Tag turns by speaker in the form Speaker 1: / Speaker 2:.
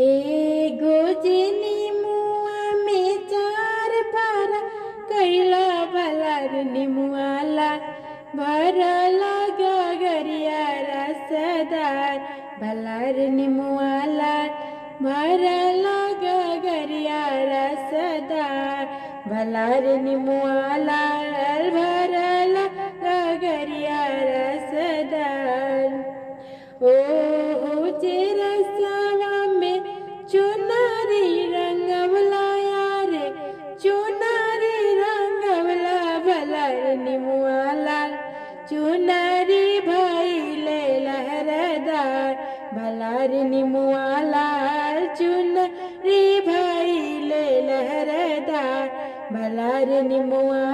Speaker 1: एगो जिनी मुआ में चार भरा कैला भलार निमुआला भरला गगरिया रसदार भलार निमुआला भरला गगरिया रसदार भलार निमुआला भरला गगरिया रसदार। ओ रसवा में चुनरी रंगवला यारे चुनरी रंगवला भलार निमुआला चुनरी भइले लहरदार भलार निमुआला चुनरी भइले लहरदार भलार निमुआ